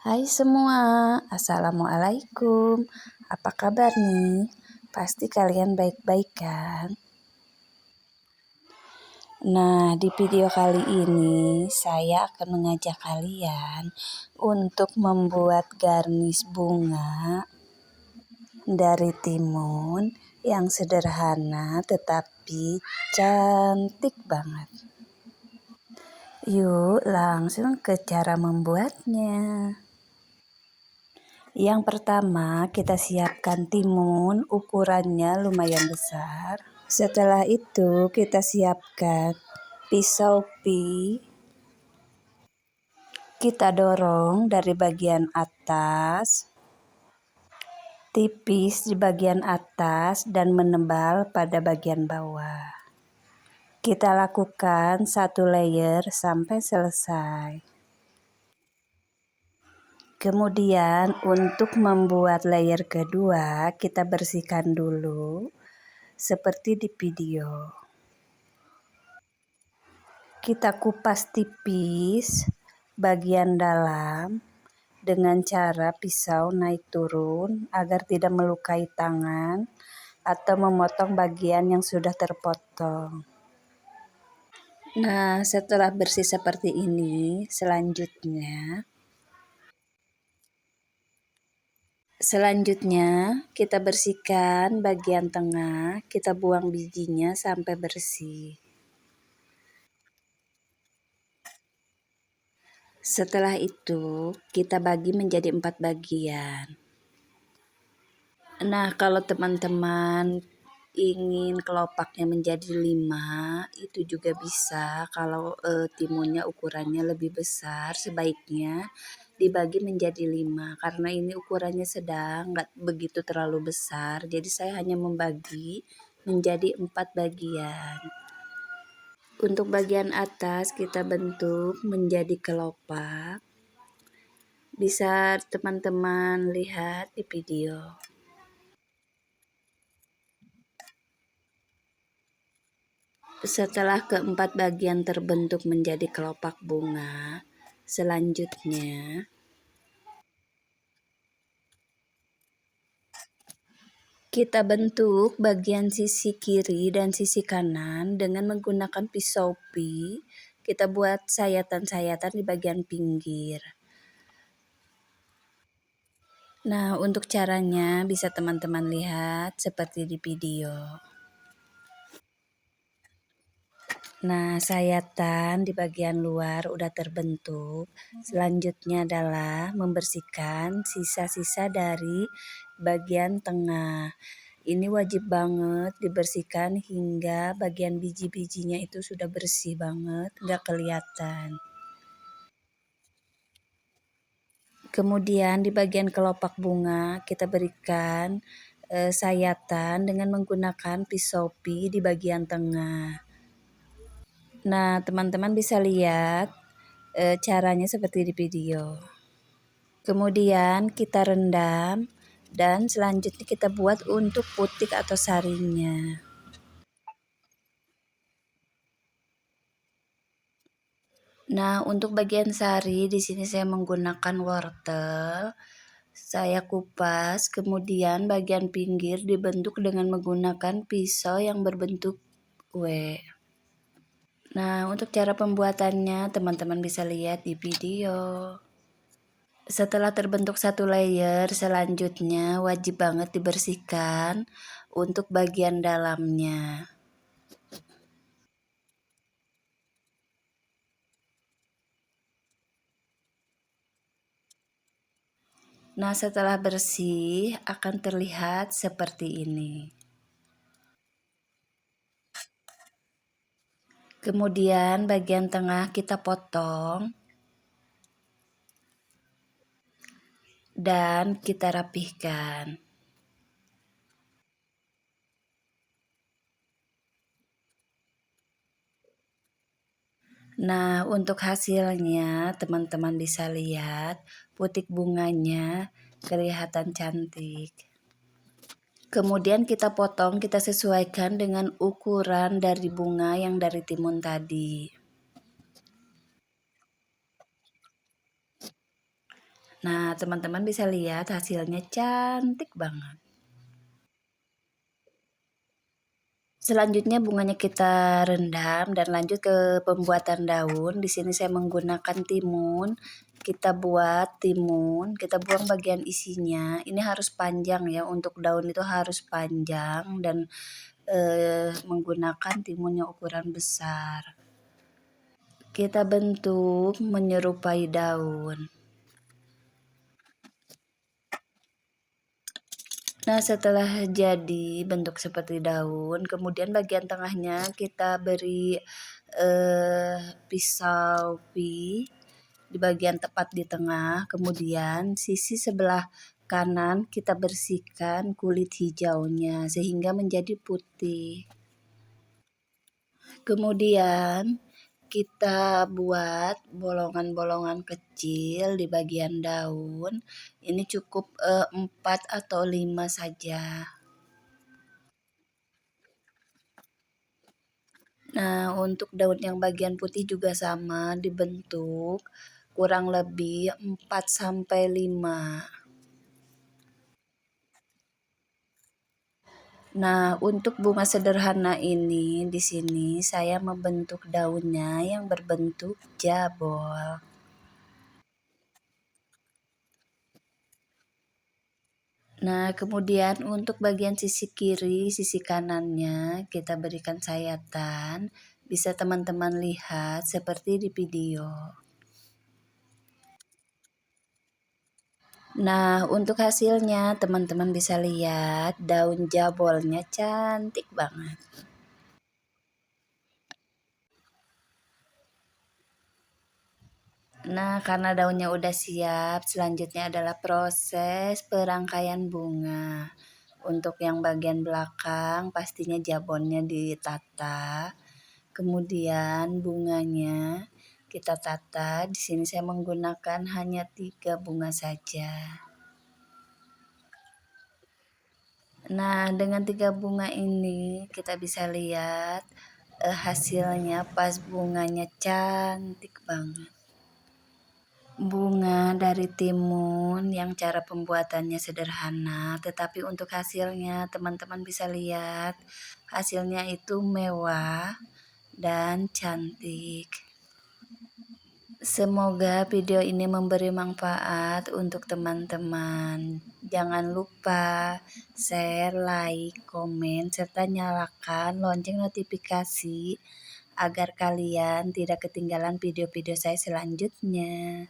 Hai semua, Assalamualaikum. Apa kabar nih? Pasti kalian baik-baik kan? Nah, di video kali ini saya akan mengajak kalian untuk membuat garnish bunga dari timun yang sederhana tetapi cantik banget. Yuk langsung ke cara membuatnya. Yang pertama, kita siapkan timun, ukurannya lumayan besar. Setelah itu, kita siapkan pisau pi. Kita dorong dari bagian atas, tipis di bagian atas dan menebal pada bagian bawah. Kita lakukan satu layer sampai selesai. Kemudian untuk membuat layer kedua, kita bersihkan dulu seperti di video. Kita kupas tipis bagian dalam dengan cara pisau naik turun agar tidak melukai tangan atau memotong bagian yang sudah terpotong. Nah, setelah bersih seperti ini, Selanjutnya, kita bersihkan bagian tengah, kita buang bijinya sampai bersih. Setelah itu, kita bagi menjadi 4 bagian. Nah, kalau teman-teman ingin kelopaknya menjadi 5, itu juga bisa. Kalau timunnya ukurannya lebih besar, sebaiknya dibagi menjadi 5 karena ini ukurannya sedang, nggak begitu terlalu besar. Jadi saya hanya membagi menjadi 4 bagian. Untuk bagian atas kita bentuk menjadi kelopak. Bisa teman-teman lihat di video. Setelah keempat bagian terbentuk menjadi kelopak bunga, selanjutnya kita bentuk bagian sisi kiri dan sisi kanan dengan menggunakan pisau pi. Kita buat sayatan-sayatan di bagian pinggir. Nah, untuk caranya bisa teman-teman lihat seperti di video. Nah, sayatan di bagian luar udah terbentuk. Selanjutnya adalah membersihkan sisa-sisa dari bagian tengah. Ini wajib banget dibersihkan hingga bagian biji-bijinya itu sudah bersih banget, nggak kelihatan. Kemudian di bagian kelopak bunga kita berikan sayatan dengan menggunakan pisau pi di bagian tengah. Nah, teman-teman bisa lihat caranya seperti di video. Kemudian kita rendam dan selanjutnya kita buat untuk putik atau saringnya. Nah, untuk bagian sari di sini saya menggunakan wortel. Saya kupas, kemudian bagian pinggir dibentuk dengan menggunakan pisau yang berbentuk W. Nah, untuk cara pembuatannya teman-teman bisa lihat di video. Setelah terbentuk satu layer, selanjutnya wajib banget dibersihkan untuk bagian dalamnya. Nah, setelah bersih akan terlihat seperti ini. Kemudian bagian tengah kita potong dan kita rapihkan. Nah, untuk hasilnya teman-teman bisa lihat putik bunganya kelihatan cantik. Kemudian kita potong, kita sesuaikan dengan ukuran dari bunga yang dari timun tadi. Nah, teman-teman bisa lihat hasilnya cantik banget. Selanjutnya bunganya kita rendam dan lanjut ke pembuatan daun. Di sini saya menggunakan timun. Kita buat timun, kita buang bagian isinya. Ini harus panjang ya, untuk daun itu harus panjang dan menggunakan timun yang ukuran besar. Kita bentuk menyerupai daun. Nah, setelah jadi bentuk seperti daun, kemudian bagian tengahnya kita beri pisau di bagian tepat di tengah. Kemudian sisi sebelah kanan kita bersihkan kulit hijaunya sehingga menjadi putih. Kemudian kita buat bolongan-bolongan kecil di bagian daun. Ini cukup 4 atau 5 saja. Nah, untuk daun yang bagian putih juga sama, dibentuk kurang lebih 4 sampai 5. Nah, untuk bunga sederhana ini di sini saya membentuk daunnya yang berbentuk jabol. Nah, kemudian untuk bagian sisi kiri, sisi kanannya kita berikan sayatan. Bisa teman-teman lihat seperti di video. Nah, untuk hasilnya teman-teman bisa lihat daun jabolnya cantik banget. Nah, karena daunnya udah siap, selanjutnya adalah proses perangkaian bunga. Untuk yang bagian belakang, pastinya jabonnya ditata. Kemudian bunganya kita tata. Di sini saya menggunakan hanya 3 bunga saja. Nah, dengan 3 bunga ini kita bisa lihat hasilnya pas bunganya cantik banget. Bunga dari timun yang cara pembuatannya sederhana, tetapi untuk hasilnya teman-teman bisa lihat hasilnya itu mewah dan cantik. Semoga video ini memberi manfaat untuk teman-teman. Jangan lupa share, like, komen, serta nyalakan lonceng notifikasi agar kalian tidak ketinggalan video-video saya selanjutnya.